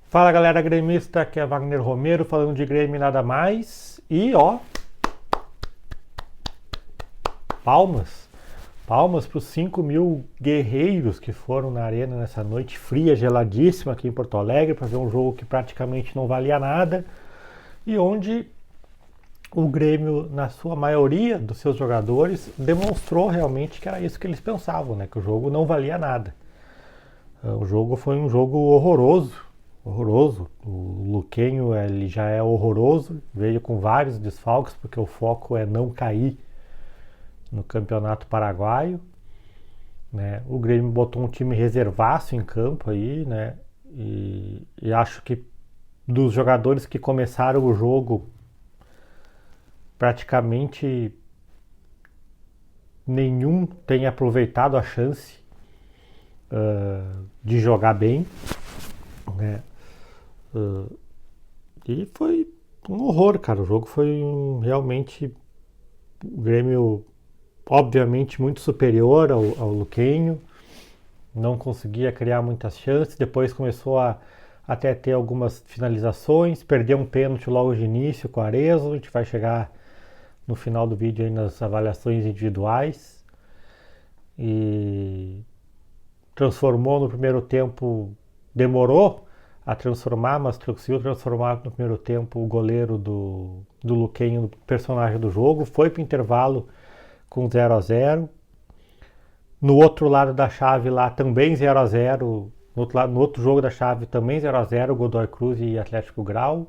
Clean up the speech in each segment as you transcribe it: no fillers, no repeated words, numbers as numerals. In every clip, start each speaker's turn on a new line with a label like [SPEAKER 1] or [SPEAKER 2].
[SPEAKER 1] Fala galera gremista, aqui é Wagner Romero falando de Grêmio e nada mais. E ó, palmas, palmas para os 5 mil guerreiros que foram na arena nessa noite fria, geladíssima aqui em Porto Alegre para ver um jogo que praticamente não valia nada e onde o Grêmio, na sua maioria dos seus jogadores, demonstrou realmente que era isso que eles pensavam, né? Que o jogo não valia nada. O jogo foi um jogo horroroso, horroroso. O Luquenho ele já é horroroso, veio com vários desfalques porque o foco é não cair no Campeonato Paraguaio, né? O Grêmio botou um time reservaço em campo aí, né? E acho que dos jogadores que começaram o jogo, praticamente nenhum tem aproveitado a chance de jogar bem, né? E foi um horror, cara. O jogo foi realmente o Grêmio, obviamente, muito superior ao Luquenho. Não conseguia criar muitas chances. Depois começou a até ter algumas finalizações. Perdeu um pênalti logo de início com o Arezzo. A gente vai chegar no final do vídeo aí nas avaliações individuais. E transformou no primeiro tempo, demorou a transformar, mas conseguiu transformar no primeiro tempo o goleiro do Luquenho no personagem do jogo. Foi para o intervalo com 0-0. No outro lado da chave lá também 0-0. No outro jogo da chave também 0-0, Godoy Cruz e Atlético Grau.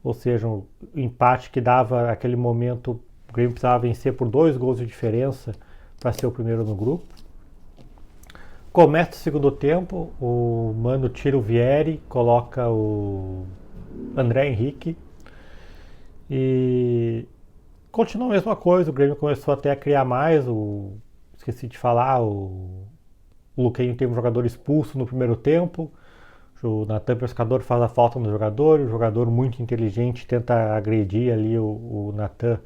[SPEAKER 1] Ou seja, um empate que dava aquele momento, o Grêmio precisava vencer por 2 gols de diferença para ser o primeiro no grupo. Começa o segundo tempo, o Mano tira o Vieri, coloca o André Henrique e continua a mesma coisa. O Grêmio começou até a criar mais. Esqueci de falar, o Luquenho tem um jogador expulso no primeiro tempo. O Natan Pescador faz a falta no jogador. O jogador muito inteligente tenta agredir ali o Natan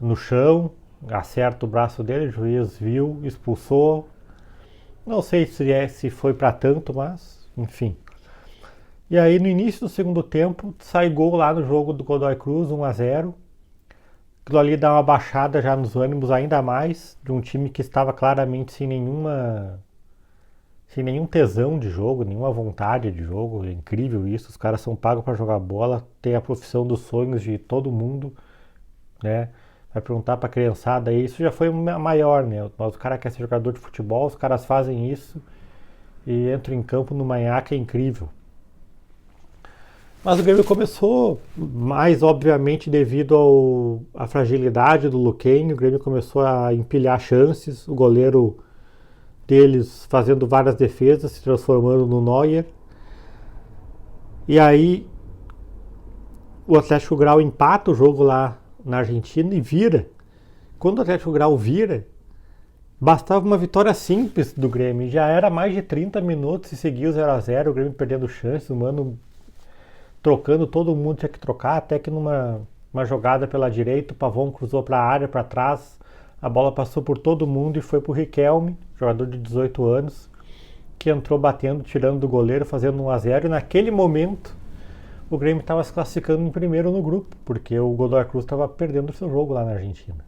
[SPEAKER 1] no chão, acerta o braço dele, o juiz viu, expulsou. Não sei se foi para tanto, mas enfim. E aí no início do segundo tempo sai gol lá no jogo do Godoy Cruz, 1-0. Aquilo ali dá uma baixada já nos ânimos ainda mais de um time que estava claramente sem nenhum tesão de jogo, nenhuma vontade de jogo. É incrível isso, os caras são pagos para jogar bola, tem a profissão dos sonhos de todo mundo, né? Vai perguntar pra criançada aí, isso já foi maior, né? Mas o cara quer ser jogador de futebol, os caras fazem isso e entram em campo no manhaca, é incrível. Mas o Grêmio começou, mais obviamente devido à fragilidade do Luquenho, o Grêmio começou a empilhar chances, o goleiro deles fazendo várias defesas, se transformando no Neuer. E aí o Atlético Grau empata o jogo lá na Argentina e vira. Quando o Atlético Grau vira, bastava uma vitória simples do Grêmio. Já era mais de 30 minutos e seguia o 0-0, o Grêmio perdendo chances, o Mano trocando, todo mundo tinha que trocar, até que numa jogada pela direita, o Pavão cruzou para a área, para trás, a bola passou por todo mundo e foi para o Riquelme, jogador de 18 anos, que entrou batendo, tirando do goleiro, fazendo 1-0, e naquele momento o Grêmio estava se classificando em primeiro no grupo, porque o Godoy Cruz estava perdendo o seu jogo lá na Argentina.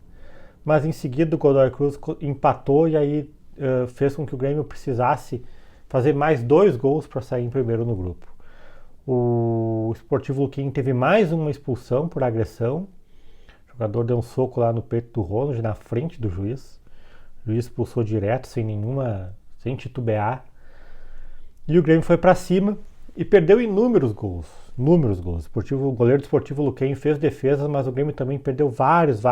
[SPEAKER 1] Mas em seguida o Godoy Cruz empatou e aí fez com que o Grêmio precisasse fazer mais 2 gols para sair em primeiro no grupo. O Sportivo Luquenho teve mais uma expulsão por agressão. O jogador deu um soco lá no peito do Ronald, na frente do juiz. O juiz expulsou direto, sem titubear. E o Grêmio foi para cima e perdeu inúmeros gols. O goleiro do Sportivo Luquenho fez defesas, mas o Grêmio também perdeu vários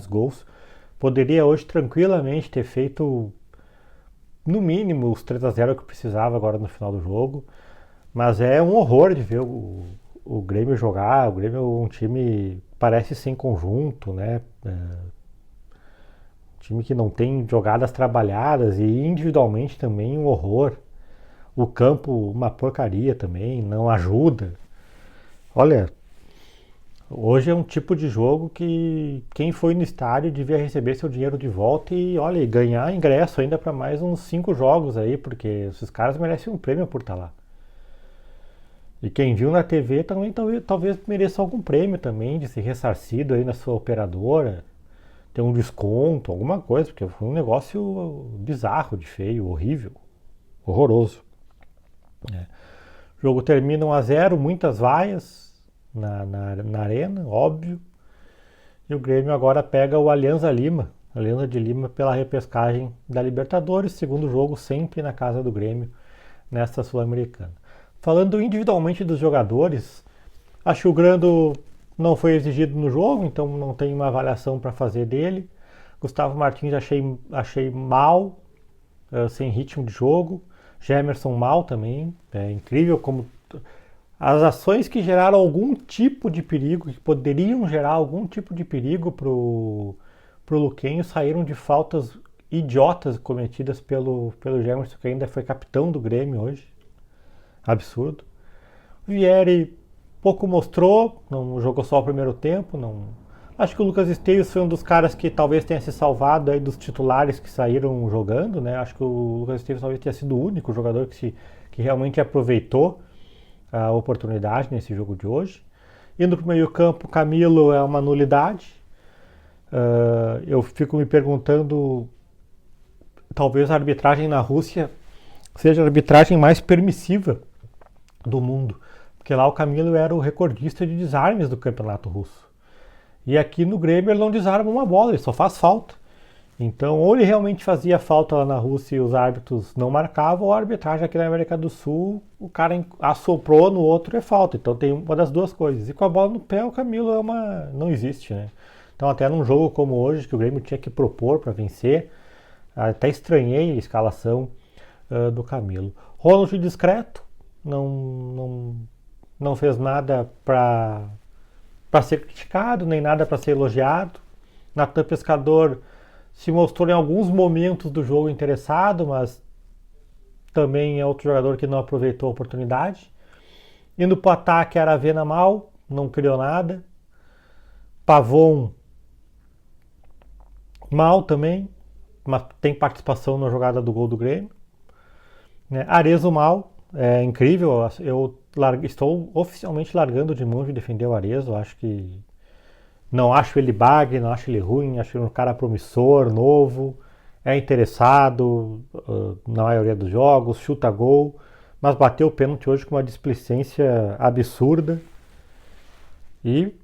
[SPEAKER 1] gols. Poderia hoje tranquilamente ter feito no mínimo os 3-0 que precisava agora no final do jogo. Mas é um horror de ver o Grêmio jogar. O Grêmio é um time parece sem conjunto, né? Um time que não tem jogadas trabalhadas e individualmente também um horror. O campo uma porcaria também, não ajuda. Olha, hoje é um tipo de jogo que quem foi no estádio devia receber seu dinheiro de volta e, olha, ganhar ingresso ainda para mais uns 5 jogos aí, porque esses caras merecem um prêmio por estar lá. E quem viu na TV também talvez mereça algum prêmio também, de ser ressarcido aí na sua operadora, ter um desconto, alguma coisa, porque foi um negócio bizarro, de feio, horrível, horroroso. Né? O jogo termina 1-0, muitas vaias na arena, óbvio. E o Grêmio agora pega o Alianza de Lima pela repescagem da Libertadores, segundo jogo sempre na casa do Grêmio, nesta Sul-Americana. Falando individualmente dos jogadores, acho que o Grando não foi exigido no jogo, então não tem uma avaliação para fazer dele. Gustavo Martins achei mal, sem ritmo de jogo. Gemerson mal também. É incrível como as ações que geraram algum tipo de perigo, que poderiam gerar algum tipo de perigo pro Luquenho, saíram de faltas idiotas cometidas pelo Gemerson, que ainda foi capitão do Grêmio hoje. Absurdo. O Vieri pouco mostrou, não jogou só o primeiro tempo. Não. Acho que o Lucas Esteves foi um dos caras que talvez tenha se salvado aí dos titulares que saíram jogando, né? Acho que o Lucas Esteves talvez tenha sido o único jogador que realmente aproveitou a oportunidade nesse jogo de hoje. Indo para o meio campo, Camilo é uma nulidade. Eu fico me perguntando, talvez a arbitragem na Rússia seja a arbitragem mais permissiva do mundo, porque lá o Camilo era o recordista de desarmes do campeonato russo. E aqui no Grêmio ele não desarma uma bola, ele só faz falta. Então, ou ele realmente fazia falta lá na Rússia e os árbitros não marcavam, ou a arbitragem aqui na América do Sul, o cara assoprou no outro, é falta. Então tem uma das duas coisas. E com a bola no pé, o Camilo não existe, né? Então até num jogo como hoje, que o Grêmio tinha que propor para vencer, até estranhei a escalação do Camilo. Ronald discreto, não fez nada para ser criticado, nem nada para ser elogiado. Natan Pescador se mostrou em alguns momentos do jogo interessado, mas também é outro jogador que não aproveitou a oportunidade. Indo para o ataque, Aravena mal, não criou nada. Pavon mal também, mas tem participação na jogada do gol do Grêmio. Arezzo mal, é incrível, eu estou oficialmente largando de mão de defender o Arezzo, acho que não acho ele bagre, não acho ele ruim, acho ele um cara promissor, novo, é interessado na maioria dos jogos, chuta gol, mas bateu o pênalti hoje com uma displicência absurda. E,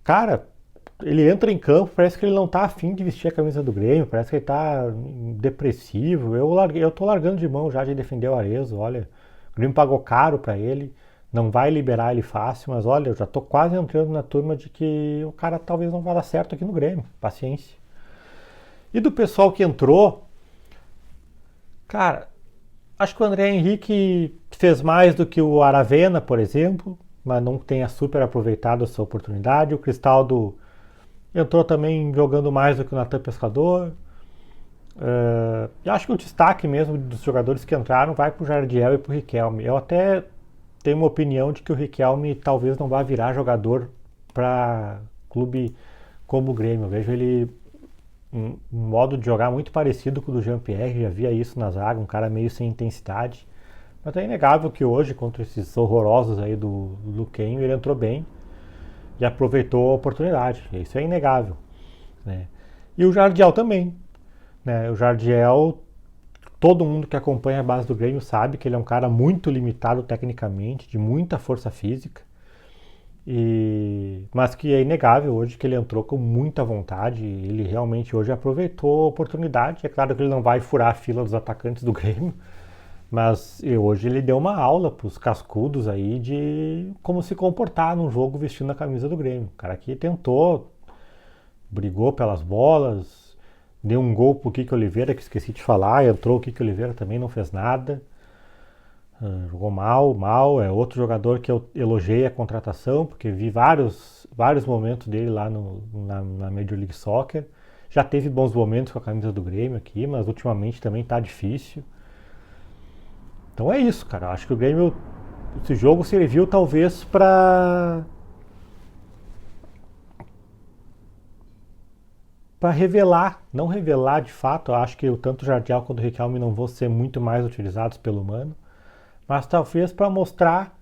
[SPEAKER 1] cara, ele entra em campo, parece que ele não tá afim de vestir a camisa do Grêmio, parece que ele tá depressivo. Eu tô largando de mão já de defender o Arezzo, olha, o Grêmio pagou caro pra ele, não vai liberar ele fácil, mas olha, eu já tô quase entrando na turma de que o cara talvez não vá dar certo aqui no Grêmio, paciência. E do pessoal que entrou, cara, acho que o André Henrique fez mais do que o Aravena, por exemplo, mas não tenha super aproveitado a sua oportunidade. O Cristaldo entrou também jogando mais do que o Natan Pescador. E acho que o destaque mesmo dos jogadores que entraram vai para o Jardiel e para o Riquelme. Eu até tenho uma opinião de que o Riquelme talvez não vá virar jogador para clube como o Grêmio. Eu vejo ele um modo de jogar muito parecido com o do Jean-Pierre, já via isso na zaga, um cara meio sem intensidade. Mas é inegável que hoje, contra esses horrorosos aí do Luquenho, ele entrou bem e aproveitou a oportunidade. Isso é inegável. Né? E o Jardiel também. Né? O Jardiel, todo mundo que acompanha a base do Grêmio sabe que ele é um cara muito limitado tecnicamente, de muita força física, mas que é inegável hoje que ele entrou com muita vontade. Ele realmente hoje aproveitou a oportunidade. É claro que ele não vai furar a fila dos atacantes do Grêmio, mas hoje ele deu uma aula para os cascudos aí de como se comportar num jogo vestindo a camisa do Grêmio. O cara que tentou, brigou pelas bolas, deu um gol pro Kiko Oliveira, que esqueci de falar, entrou o Kiko Oliveira também, não fez nada. Jogou mal, é outro jogador que eu elogiei a contratação, porque vi vários momentos dele lá na Major League Soccer. Já teve bons momentos com a camisa do Grêmio aqui, mas ultimamente também tá difícil. Então é isso, cara. Acho que o Grêmio, esse jogo serviu talvez para revelar, não revelar de fato. Eu acho que tanto o Jardiel quanto o Riquelme não vão ser muito mais utilizados pelo Mano, mas talvez para mostrar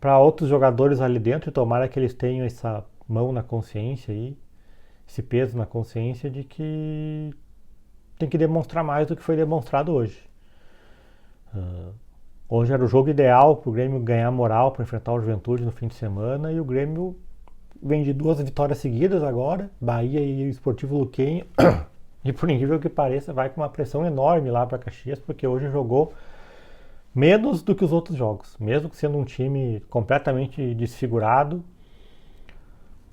[SPEAKER 1] para outros jogadores ali dentro, e tomara que eles tenham essa mão na consciência aí, esse peso na consciência de que tem que demonstrar mais do que foi demonstrado hoje. Hoje era o jogo ideal para o Grêmio ganhar moral para enfrentar o Juventude no fim de semana, e o Grêmio vem de 2 vitórias seguidas agora, Bahia e Sportivo Luquenho, e por incrível que pareça vai com uma pressão enorme lá para Caxias, porque hoje jogou menos do que os outros jogos, mesmo sendo um time completamente desfigurado.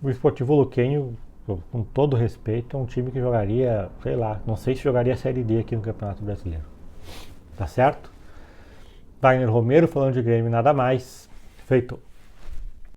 [SPEAKER 1] O Sportivo Luquenho, com todo respeito, é um time que jogaria, sei lá, não sei se jogaria a Série D aqui no Campeonato Brasileiro. Tá certo? Wagner Romero falando de Grêmio, nada mais. Feito.